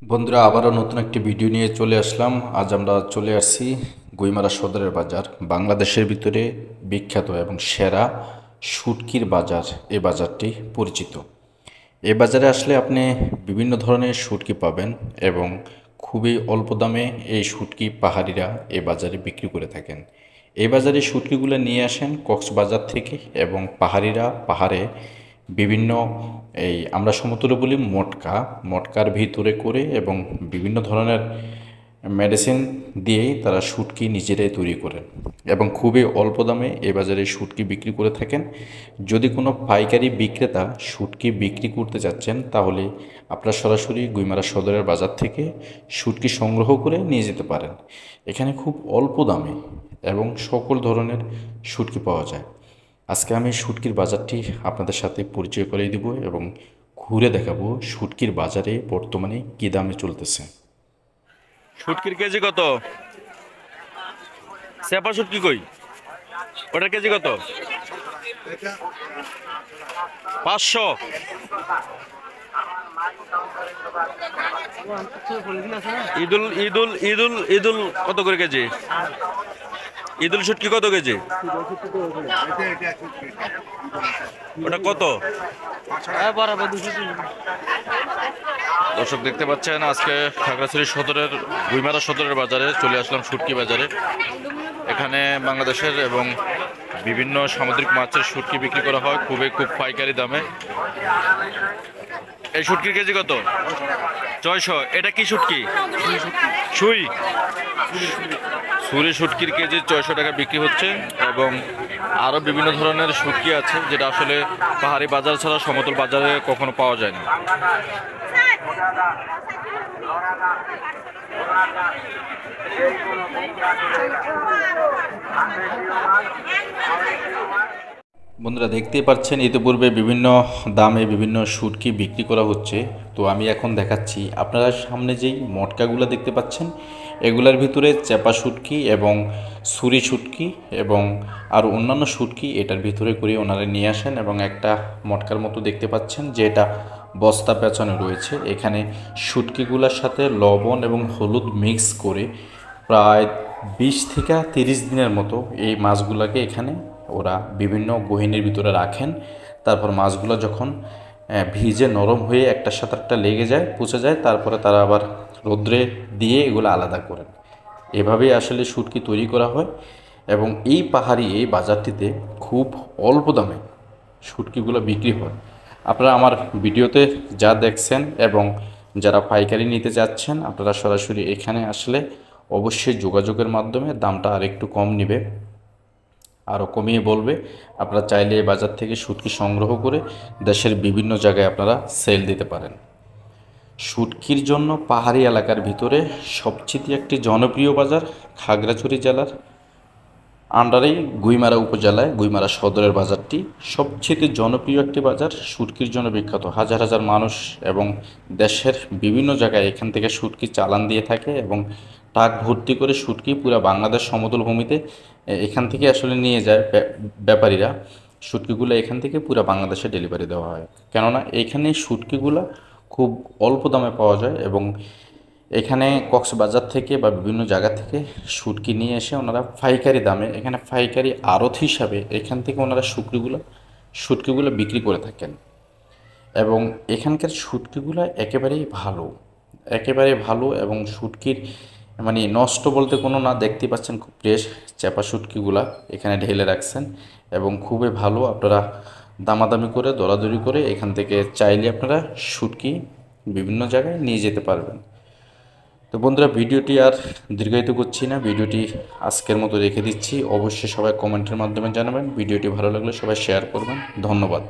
বন্ধুরা আবারও নতুন একটি ভিডিও নিয়ে চলে আসলাম। আজ আমরা চলে আসছি গুইমারা সদরের বাজার, বাংলাদেশের ভিতরে বিখ্যাত এবং সেরা শুটকির বাজার। এই বাজারটি পরিচিত। এই বাজারে আসলে আপনি বিভিন্ন ধরনের শুটকি পাবেন এবং খুবই অল্প দামে এই শুটকি পাহাড়িরা এই বাজারে বিক্রি করে থাকেন। এই বাজারে শুটকিগুলো নিয়ে আসেন কক্সবাজার থেকে এবং পাহাড়িরা পাহাড়ে বিভিন্ন আমরা সমতুল্য বলি মটকার ভিতরে করে এবং বিভিন্ন ধরনের মেডিসিন দিয়েই তারা শুটকি নিজেরাই তৈরি করেন এবং খুবই অল্প দামে এ বাজারে শুটকি বিক্রি করে থাকেন। যদি কোনো পাইকারি বিক্রেতা শুটকি বিক্রি করতে চাচ্ছেন তাহলে আপনারা সরাসরি গুইমারা সদরের বাজার থেকে শুটকি সংগ্রহ করে নিয়ে যেতে পারেন। এখানে খুব অল্প দামে এবং সকল ধরনের শুটকি পাওয়া যায়। আজকে আমি শুটকির বাজারটি আপনাদের সাথে পরিচয় করিয়ে দিব এবং ঘুরে দেখাবো শুটকির বাজারে বর্তমানে কী দামে চলতেছে। শুটকির কেজি কত? চেপা শুটকি কই? ওটার কেজি কত? 500। ঈদুল ঈদুল ঈদুল ঈদুল কত করে কেজি? ঈদুল শুটকি কত কেজি? ওটা কত? দর্শক দেখতে পাচ্ছেন আজকে খাগড়াছড়ি সদরের গুইমারা সদরের বাজারে চলে আসলাম, শুটকি বাজারে। এখানে বাংলাদেশের এবং বিভিন্ন সামুদ্রিক মাছের শুটকি বিক্রি করা হয় খুব পাইকারি দামে। এই শুটকির কেজি কত? 600। এটা কি শুটকি? সুই। সুরি শুটকির কেজি 600 টাকা বিক্রি হচ্ছে এবং আরও বিভিন্ন ধরনের শুটকি আছে যেটা আসলে পাহাড়ি বাজার ছাড়া সমতল বাজারে কখনো পাওয়া যায় না। বন্ধুরা দেখতেই পাচ্ছেন ইতিপূর্বে বিভিন্ন দামে বিভিন্ন শুটকি বিক্রি করা হচ্ছে। তো আমি এখন দেখাচ্ছি আপনারা সামনে যেই মটকাগুলো দেখতে পাচ্ছেন এগুলার ভিতরে চেপা শুটকি এবং ছুরি শুটকি এবং আর অন্যান্য শুটকি এটার ভিতরে করে ওনারা নিয়ে আসেন এবং একটা মটকার মতো দেখতে পাচ্ছেন যে এটা বস্তা পেঁচানো রয়েছে। এখানে শুটকিগুলোর সাথে লবণ এবং হলুদ মিক্স করে প্রায় 20 থেকে 30 দিনের মতো এই মাছগুলোকে এখানে ওরা বিভিন্ন গহীনের ভিতরে রাখেন। তারপর মাছগুলো যখন ভিজে নরম হয়ে একটার সাথে একটা লেগে যায়, পচে যায়, তারপরে তারা আবার রৌদ্রে দিয়ে এগুলো আলাদা করেন। এভাবেই আসলে শুটকি তৈরি করা হয় এবং এই পাহাড়ি এই বাজারটিতে খুব অল্প দামে শুটকিগুলো বিক্রি হয়। আপনারা আমার ভিডিওতে যা দেখছেন এবং যারা পাইকারি নিতে যাচ্ছেন আপনারা সরাসরি এখানে আসলে অবশ্যই যোগাযোগের মাধ্যমে দামটা আরেকটু কম নেবে, আরও কমিয়ে বলবে। আপনারা চাইলে এই বাজার থেকে শুটকি সংগ্রহ করে দেশের বিভিন্ন জায়গায় আপনারা সেল দিতে পারেন। শুটকির জন্য পাহাড়ি এলাকার ভিতরে সবচেয়ে একটি জনপ্রিয় বাজার খাগড়াছড়ি জেলার আন্ডারেই গুইমারা উপজেলায় গুইমারা সদরের বাজারটি সবচেয়ে জনপ্রিয় একটি বাজার, শুটকির জন্য বিখ্যাত। হাজার হাজার মানুষ এবং দেশের বিভিন্ন জায়গায় এখান থেকে শুটকি চালান দিয়ে থাকে এবং ট্রাক ভর্তি করে শুটকি পুরো বাংলাদেশ সমতল ভূমিতে এখান থেকে আসলে নিয়ে যায় ব্যাপারীরা। শুটকিগুলো এখান থেকে পুরো বাংলাদেশে ডেলিভারি দেওয়া হয়, কেননা এখানে শুটকিগুলো খুব অল্প দামে পাওয়া যায় এবং এখানে কক্সবাজার থেকে বা বিভিন্ন জায়গা থেকে শুটকি নিয়ে এসে ওনারা পাইকারি দামে এখানে পাইকারি আড়ত হিসাবে এখান থেকে ওনারা শুটকিগুলো বিক্রি করে থাকেন এবং এখানকার শুটকিগুলো একেবারেই ভালো এবং শুটকির মানে নষ্ট বলতে কোনো না, দেখতে পাচ্ছেন খুব ফ্রেশ চেপা শুটকিগুলা এখানে ঢেলে রাখছেন এবং খুবই ভালো। আপনারা দামাদামি করে দরাদরি করে এখান থেকে চাইলে আপনারা শুটকি বিভিন্ন জায়গায় নিয়ে যেতে পারবেন। তো বন্ধুরা ভিডিওটি আর দীর্ঘায়িত করছি না, ভিডিওটি আজকের মতো রেখে দিচ্ছি। অবশ্যই সবাই কমেন্টের মাধ্যমে জানাবেন। ভিডিওটি ভালো লাগলে সবাই শেয়ার করবেন। ধন্যবাদ।